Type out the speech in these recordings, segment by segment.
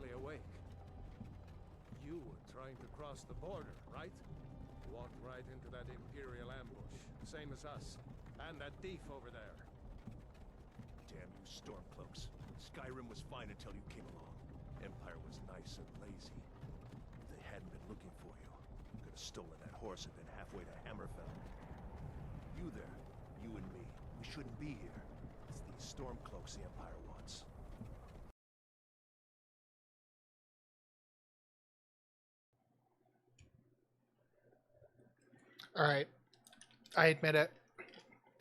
finally awake. You were trying to cross the border, right? Walked right into that Imperial ambush, same as us. And that thief over there. Damn you Stormcloaks. Skyrim was fine until you came along. Empire was nice and lazy. If they hadn't been looking for you, could have stolen that horse and been halfway to Hammerfell. You there, you and me, we shouldn't be here. It's these Stormcloaks the Empire wants. Alright. I admit it.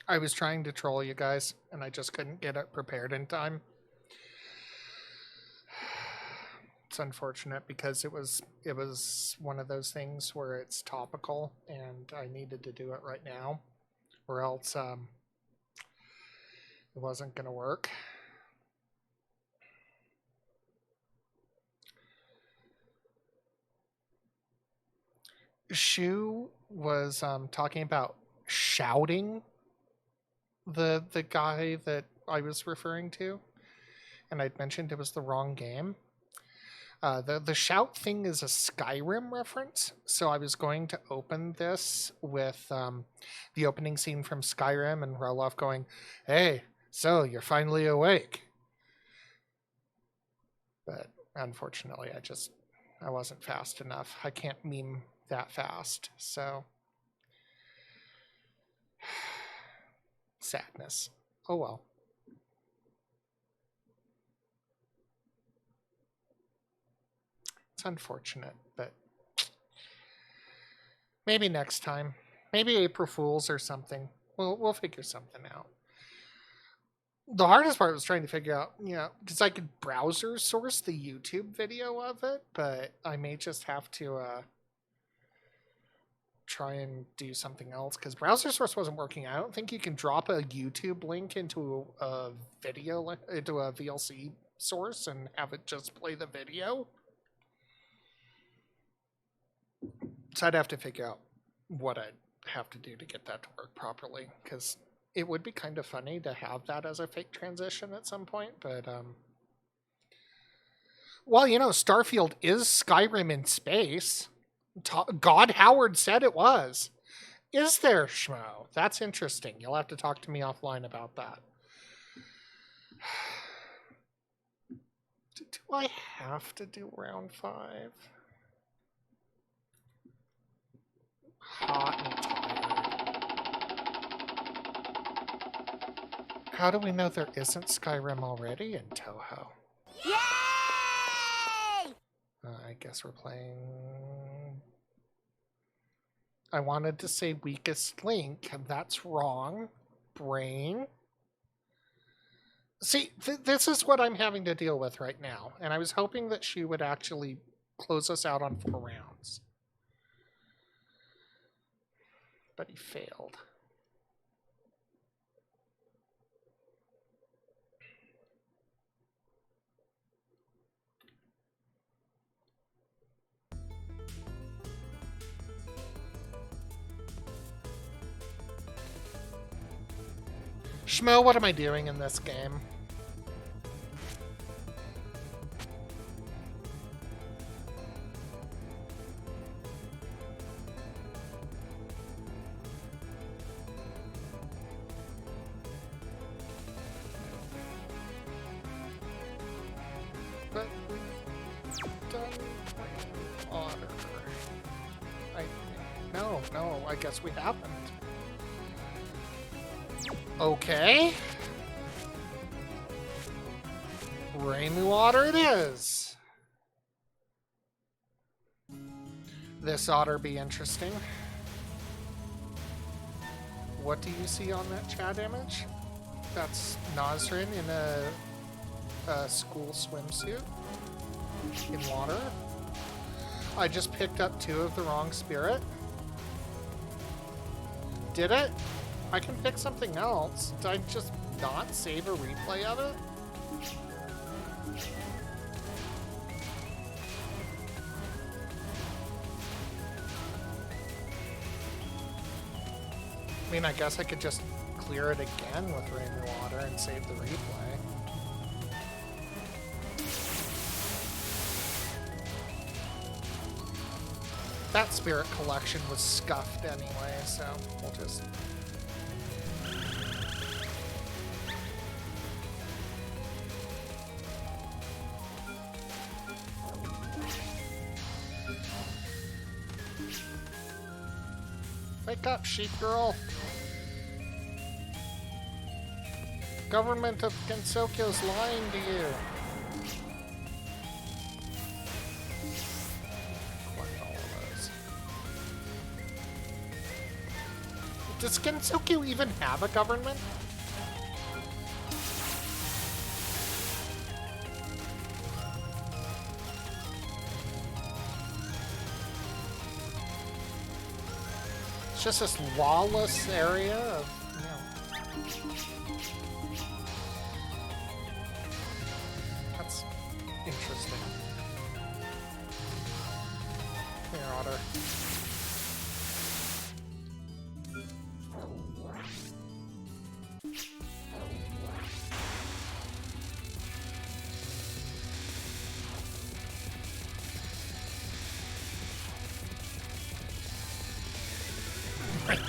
I was trying to troll you guys, and I just couldn't get it prepared in time. It's unfortunate because it was one of those things where it's topical, and I needed to do it right now, or else it wasn't going to work. Shu was talking about shouting the guy that I was referring to, and I'd mentioned it was the wrong game. The shout thing is a Skyrim reference, so I was going to open this with the opening scene from Skyrim and Roloff going, "Hey, so you're finally awake." But unfortunately, I wasn't fast enough. I can't meme that fast, so sadness. Oh well. It's unfortunate, but maybe next time. Maybe April Fools or something. We'll figure something out. The hardest part was trying to figure out, because I could browser source the YouTube video of it, but I may just have to try and do something else, because browser source wasn't working. I don't think you can drop a YouTube link into a video, into a VLC source and have it just play the video. So I'd have to figure out what I'd have to do to get that to work properly, because it would be kind of funny to have that as a fake transition at some point, but well, Starfield is Skyrim in space. God Howard said it was. Is there, Schmo? That's interesting. You'll have to talk to me offline about that. Do I have to do round 5? Hot and tired. How do we know there isn't Skyrim already in Touhou? Yay! I guess we're playing... I wanted to say weakest link, and that's wrong. Brain. See, this is what I'm having to deal with right now, and I was hoping that she would actually close us out on 4 rounds. But he failed. Schmo, what am I doing in this game? But we've done honor. No, I guess we haven't. Okay. Rainwater it is. This ought to be interesting. What do you see on that chat image? That's Nazrin in a school swimsuit in water. I just picked up 2 of the wrong spirit. Did it? I can pick something else. Did I just not save a replay of it? I mean, I guess I could just clear it again with rainwater and save the replay. That spirit collection was scuffed anyway, so we'll just... Wake up, sheep girl! Government of Gensokyo's lying to you. Collect all of those. Does Gensokyo even have a government? It's just this lawless area of, you know... That's interesting. Here, Otter.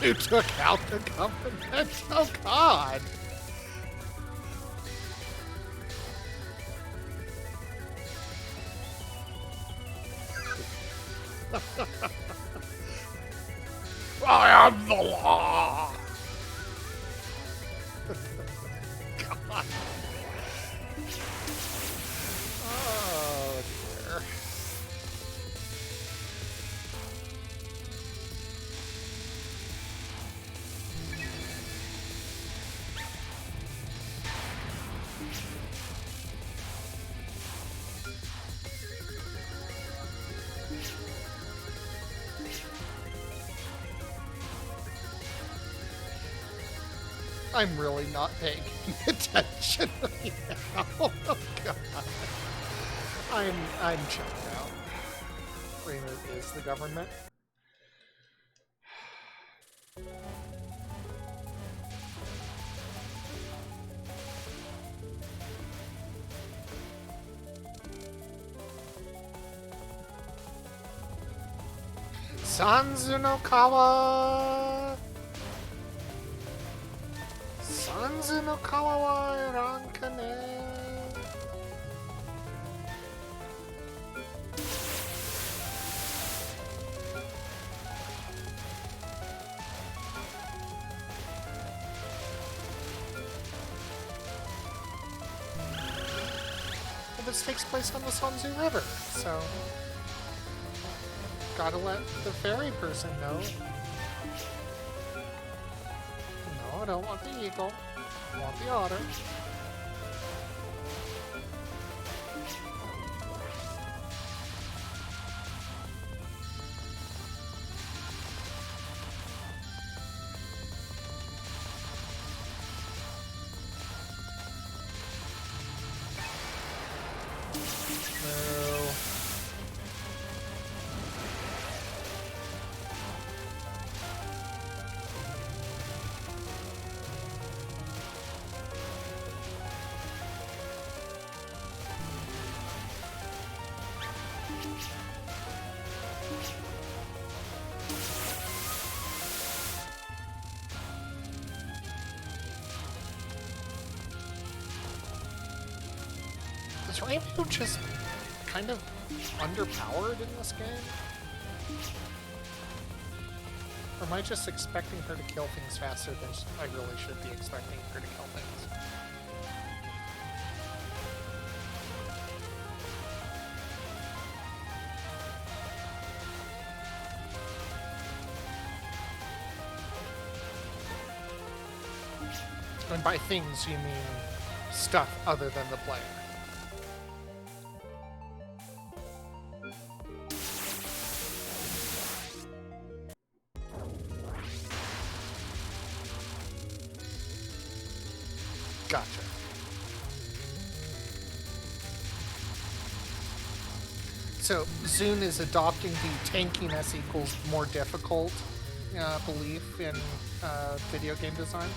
Who took out the government? Oh, God! I am the law! God. Oh, dear. I'm really not paying attention right now. Oh God. I'm checked out. Remove is the government. Sanzu no Kawa! Sanzu no Kawa wa ranka ne. Well, this takes place on the Sanzu River, so... Gotta let the ferry person know. No, I don't want the eagle. I want the otter. Is Rainbow just kind of underpowered in this game? Or am I just expecting her to kill things faster than I really should be expecting her to kill things? And by things, you mean stuff other than the player. Gotcha. So, Zune is adopting the tankiness equals more difficult belief in video game design.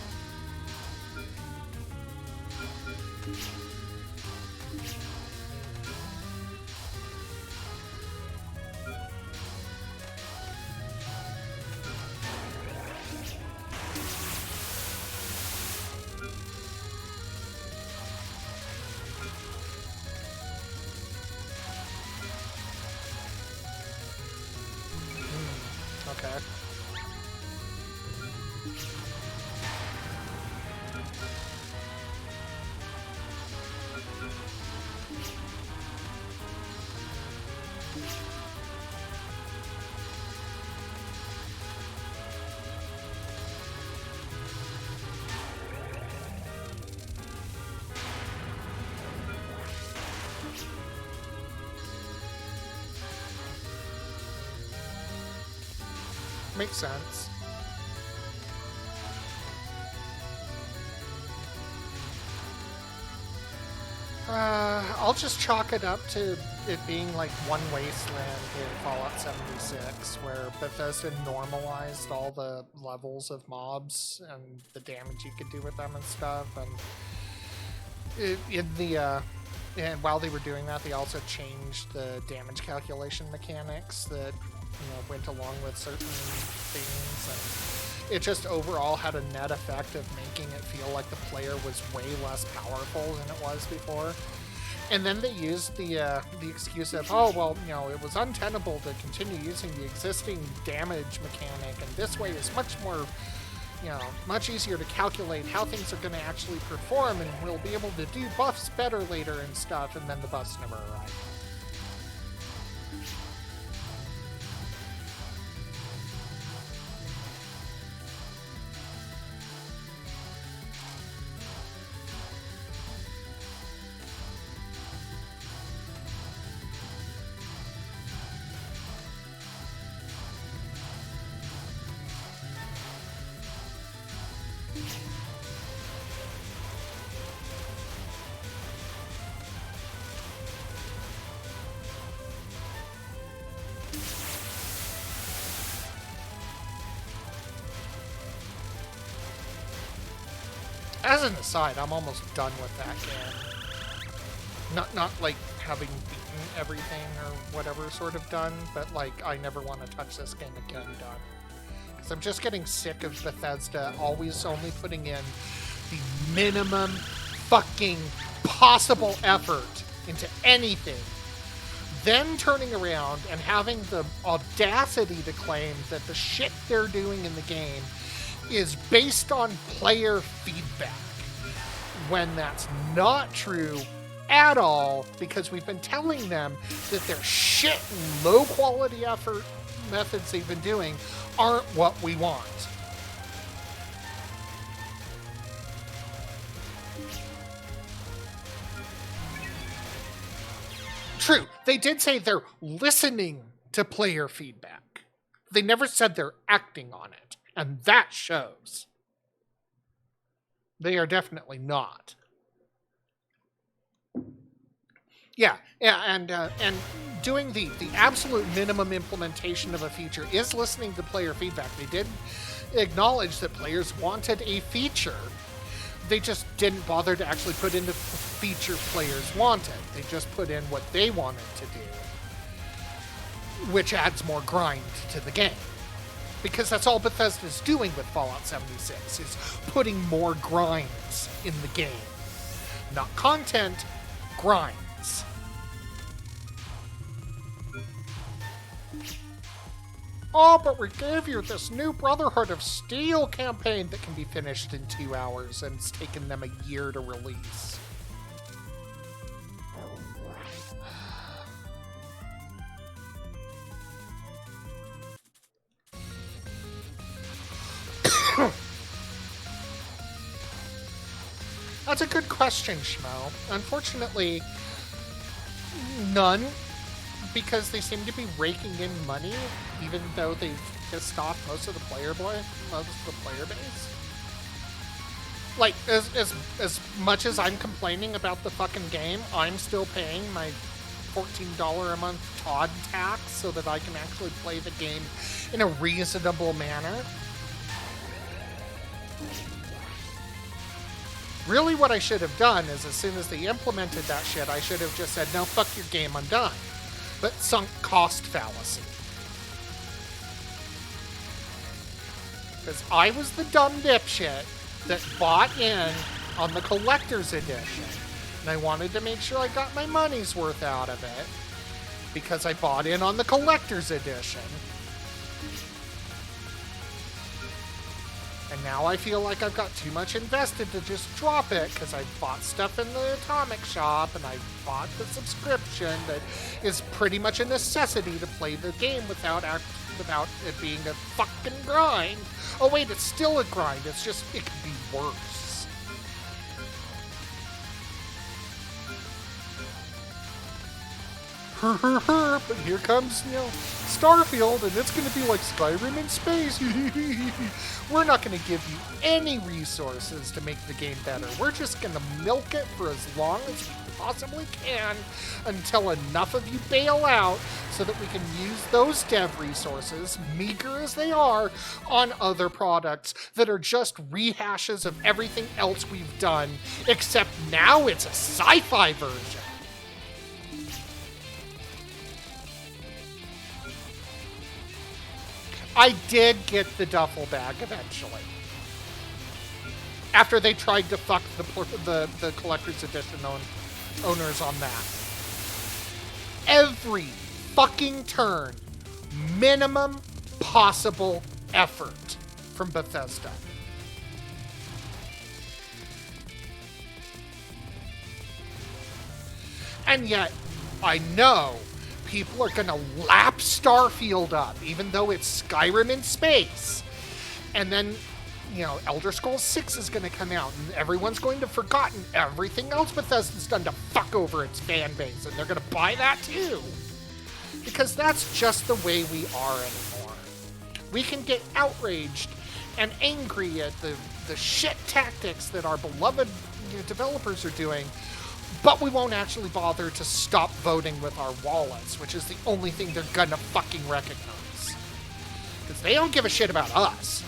Makes sense. I'll just chalk it up to it being like one wasteland in Fallout 76, where Bethesda normalized all the levels of mobs and the damage you could do with them and stuff. And while they were doing that, they also changed the damage calculation mechanics that went along with certain things, and it just overall had a net effect of making it feel like the player was way less powerful than it was before. And then they used the excuse of, oh, well, it was untenable to continue using the existing damage mechanic, and this way is much more, much easier to calculate how things are going to actually perform, and we'll be able to do buffs better later and stuff, and then the buffs never arrived. As an aside, I'm almost done with that game. Not like having beaten everything or whatever sort of done, but like I never want to touch this game again done. Because I'm just getting sick of Bethesda always only putting in the minimum fucking possible effort into anything, then turning around and having the audacity to claim that the shit they're doing in the game is based on player feedback, when that's not true at all, because we've been telling them that their shit low quality effort methods they've been doing aren't what we want. True, they did say they're listening to player feedback. They never said they're acting on it. And that shows. They are definitely not. Yeah, and doing the absolute minimum implementation of a feature is listening to player feedback. They did acknowledge that players wanted a feature. They just didn't bother to actually put in the feature players wanted. They just put in what they wanted to do, which adds more grind to the game. Because that's all Bethesda's doing with Fallout 76, is putting more grinds in the game. Not content, grinds. Oh, but we gave you this new Brotherhood of Steel campaign that can be finished in 2 hours, and it's taken them a year to release. That's a good question, Schmo. Unfortunately, none, because they seem to be raking in money, even though they've pissed off most of the player base. Like, as much as I'm complaining about the fucking game, I'm still paying my $14 a month Todd tax so that I can actually play the game in a reasonable manner. Really, what I should have done is, as soon as they implemented that shit, I should have just said, no, fuck your game, I'm done. But sunk cost fallacy. Because I was the dumb dipshit that bought in on the collector's edition. And I wanted to make sure I got my money's worth out of it, because I bought in on the collector's edition. And now I feel like I've got too much invested to just drop it, because I bought stuff in the Atomic Shop, and I bought the subscription that is pretty much a necessity to play the game without it being a fucking grind. Oh wait, it's still a grind, it's just, it could be worse. But here comes, Starfield, and it's going to be like Skyrim in space. We're not going to give you any resources to make the game better. We're just going to milk it for as long as we possibly can until enough of you bail out so that we can use those dev resources, meager as they are, on other products that are just rehashes of everything else we've done, except now it's a sci-fi version. I did get the duffel bag eventually. After they tried to fuck the collector's edition owners on that. Every fucking turn, minimum possible effort from Bethesda. And yet, I know people are going to lap Starfield up, even though it's Skyrim in space. And then, Elder Scrolls 6 is going to come out, and everyone's going to have forgotten everything else Bethesda's done to fuck over its fan base, and they're going to buy that too. Because that's just the way we are anymore. We can get outraged and angry at the shit tactics that our beloved developers are doing, but we won't actually bother to stop voting with our wallets, which is the only thing they're gonna fucking recognize. Because they don't give a shit about us.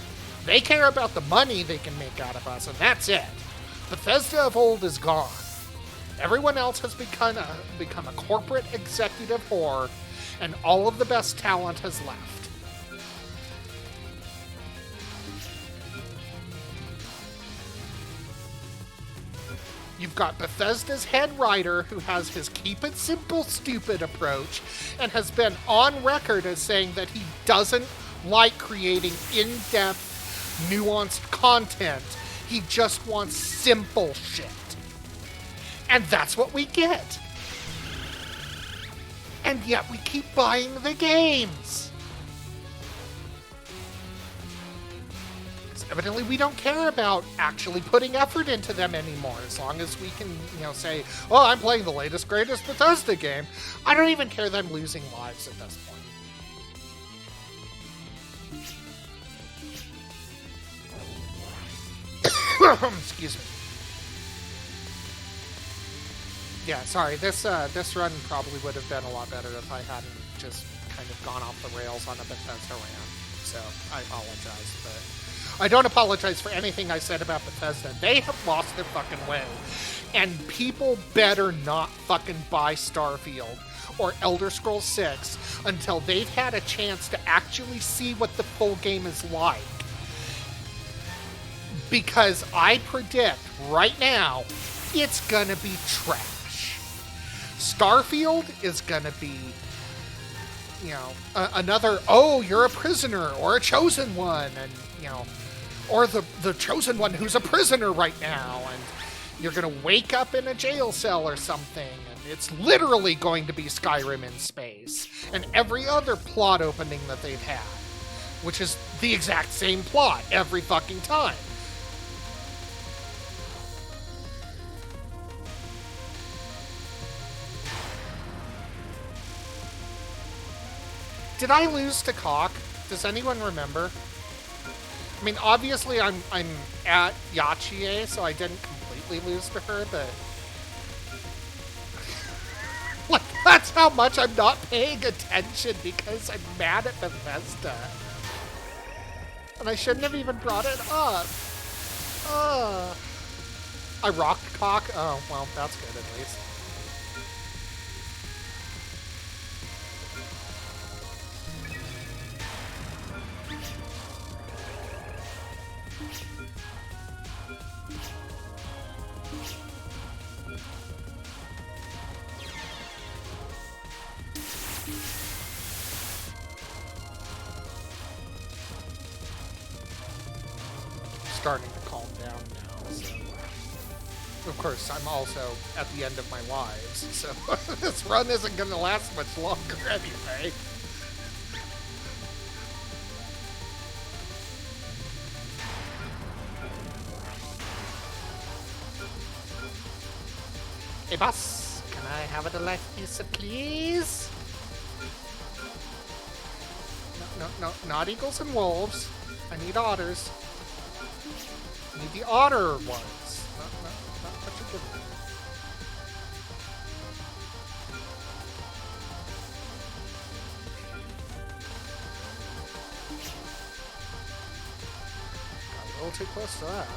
They care about the money they can make out of us, and that's it. Bethesda of old is gone. Everyone else has become a corporate executive whore, and all of the best talent has left. You've got Bethesda's head writer, who has his keep it simple, stupid approach, and has been on record as saying that he doesn't like creating in-depth, nuanced content. He just wants simple shit. And that's what we get. And yet we keep buying the games. Evidently, we don't care about actually putting effort into them anymore. As long as we can, say, "Oh, I'm playing the latest, greatest Bethesda game." I don't even care them losing lives at this point. Excuse me. Yeah, sorry. This run probably would have been a lot better if I hadn't just kind of gone off the rails on a Bethesda rant. So I apologize, but I don't apologize for anything I said about Bethesda. They have lost their fucking way. And people better not fucking buy Starfield or Elder Scrolls 6 until they've had a chance to actually see what the full game is like. Because I predict right now, it's gonna be trash. Starfield is gonna be, another, oh, you're a prisoner or a chosen one, and, or the chosen one who's a prisoner right now, and you're going to wake up in a jail cell or something, and it's literally going to be Skyrim in space, and every other plot opening that they've had, which is the exact same plot every fucking time. Did I lose to Cock? Does anyone remember? I mean, obviously I'm at Yachie, so I didn't completely lose to her, but like, that's how much I'm not paying attention because I'm mad at Bethesda. And I shouldn't have even brought it up. I rocked Cock? Oh, well, that's good at least. starting to calm down now, so... Of course, I'm also at the end of my lives, so this run isn't going to last much longer anyway. Hey, boss, can I have a life pizza, please? No, not eagles and wolves. I need otters. I need the otter ones. Not what you give me. Got a little too close to that.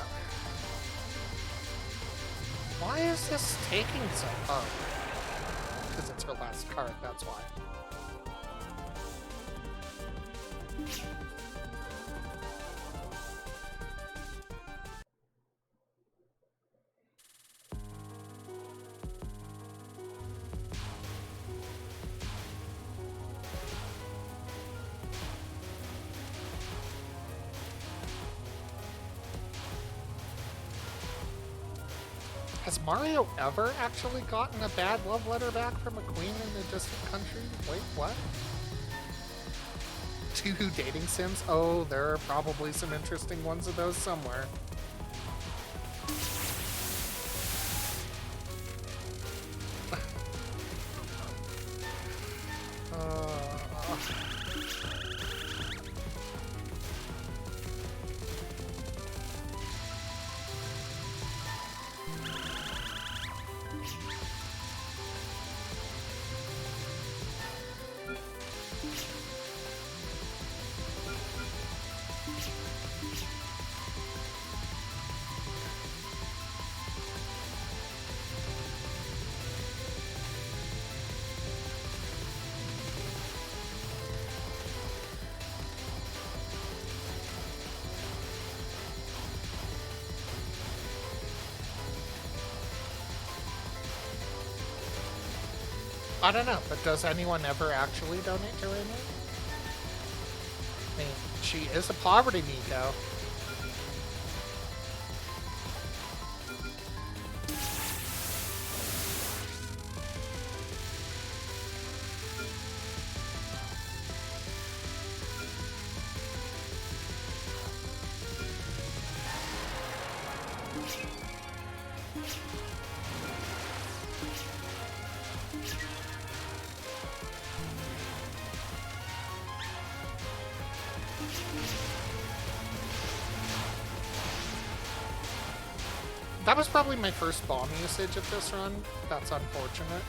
Why is this taking so long? Because it's her last card, that's why. Has Mario ever actually gotten a bad love letter back from a queen in a distant country? Wait, what? Touhou dating sims? Oh, there are probably some interesting ones of those somewhere. I don't know, but does anyone ever actually donate to Raymond? I mean, she is a poverty Nico. That was probably my first bomb usage of this run. That's unfortunate.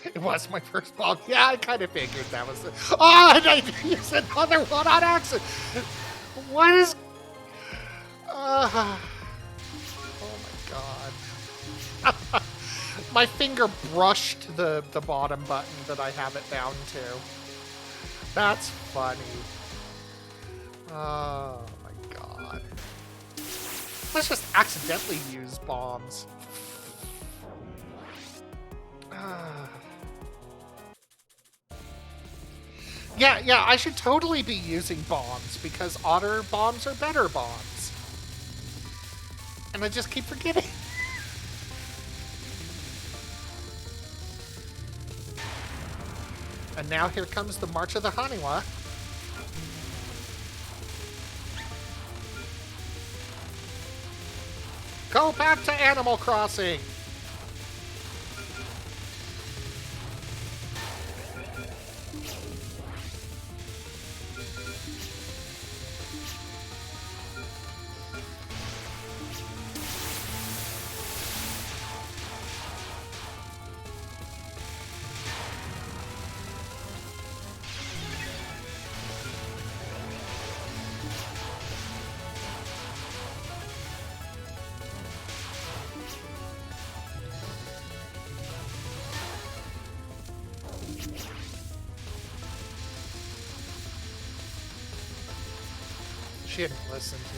It was my first bomb. Yeah, I kind of figured that was it. Oh, and I used another one on accident. What is... oh my god. My finger brushed the bottom button that I have it down to. That's funny. Oh my god. Let's just accidentally use bombs. Yeah, I should totally be using bombs because otter bombs are better bombs. And I just keep forgetting. And now here comes the March of the Haniwa. Go back to Animal Crossing! She didn't listen to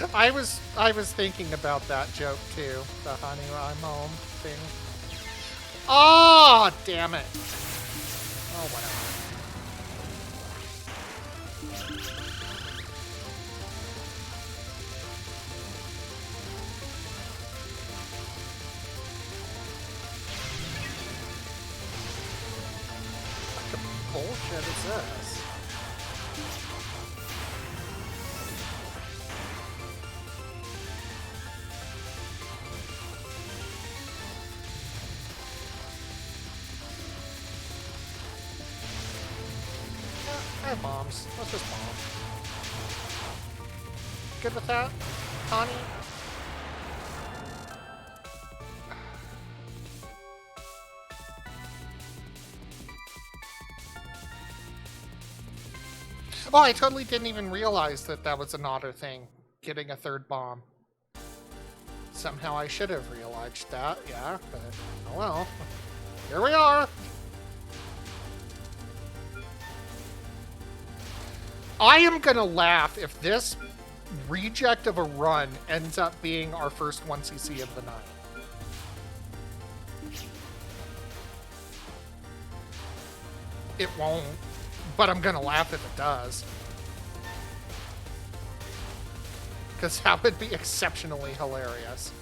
me. I was thinking about that joke too. The honey, I'm home thing. Oh, damn it. Oh, whatever. What the bullshit is this? Bombs. Let's just bomb. Good with that, Connie? Oh, I totally didn't even realize that that was an otter thing, getting a third bomb. Somehow I should have realized that, yeah, but oh well. Here we are! I am gonna laugh if this reject of a run ends up being our first 1cc of the night. It won't, but I'm gonna laugh if it does. Because that would be exceptionally hilarious.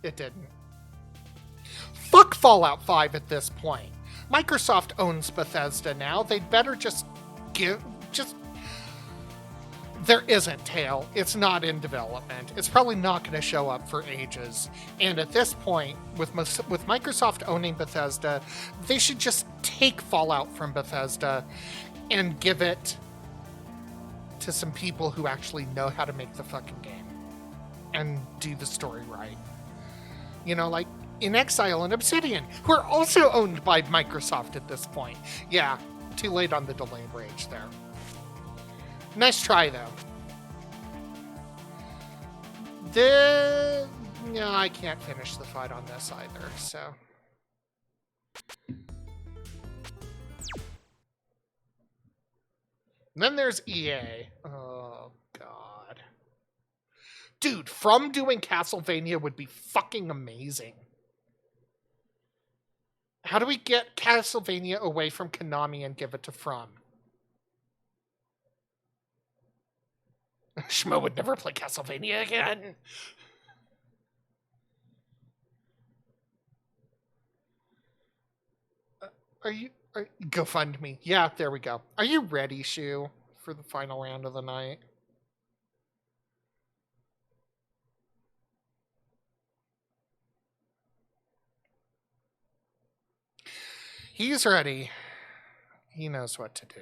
It didn't. Fuck Fallout 5 at this point. Microsoft owns Bethesda now. They'd better just There isn't, Tail. It's not in development. It's probably not going to show up for ages. And at this point, with Microsoft owning Bethesda, they should just take Fallout from Bethesda and give it to some people who actually know how to make the fucking game and do the story right. You know, like In Exile and Obsidian, who are also owned by Microsoft at this point. Yeah, too late on the delayed rage there. Nice try, though. No, I can't finish the fight on this either, so... Then there's EA. Oh, God. Dude, From doing Castlevania would be fucking amazing. How do we get Castlevania away from Konami and give it to From? Schmo would never play Castlevania again. Go fund me. Yeah, there we go. Are you ready, Shu, for the final round of the night? He's ready. He knows what to do.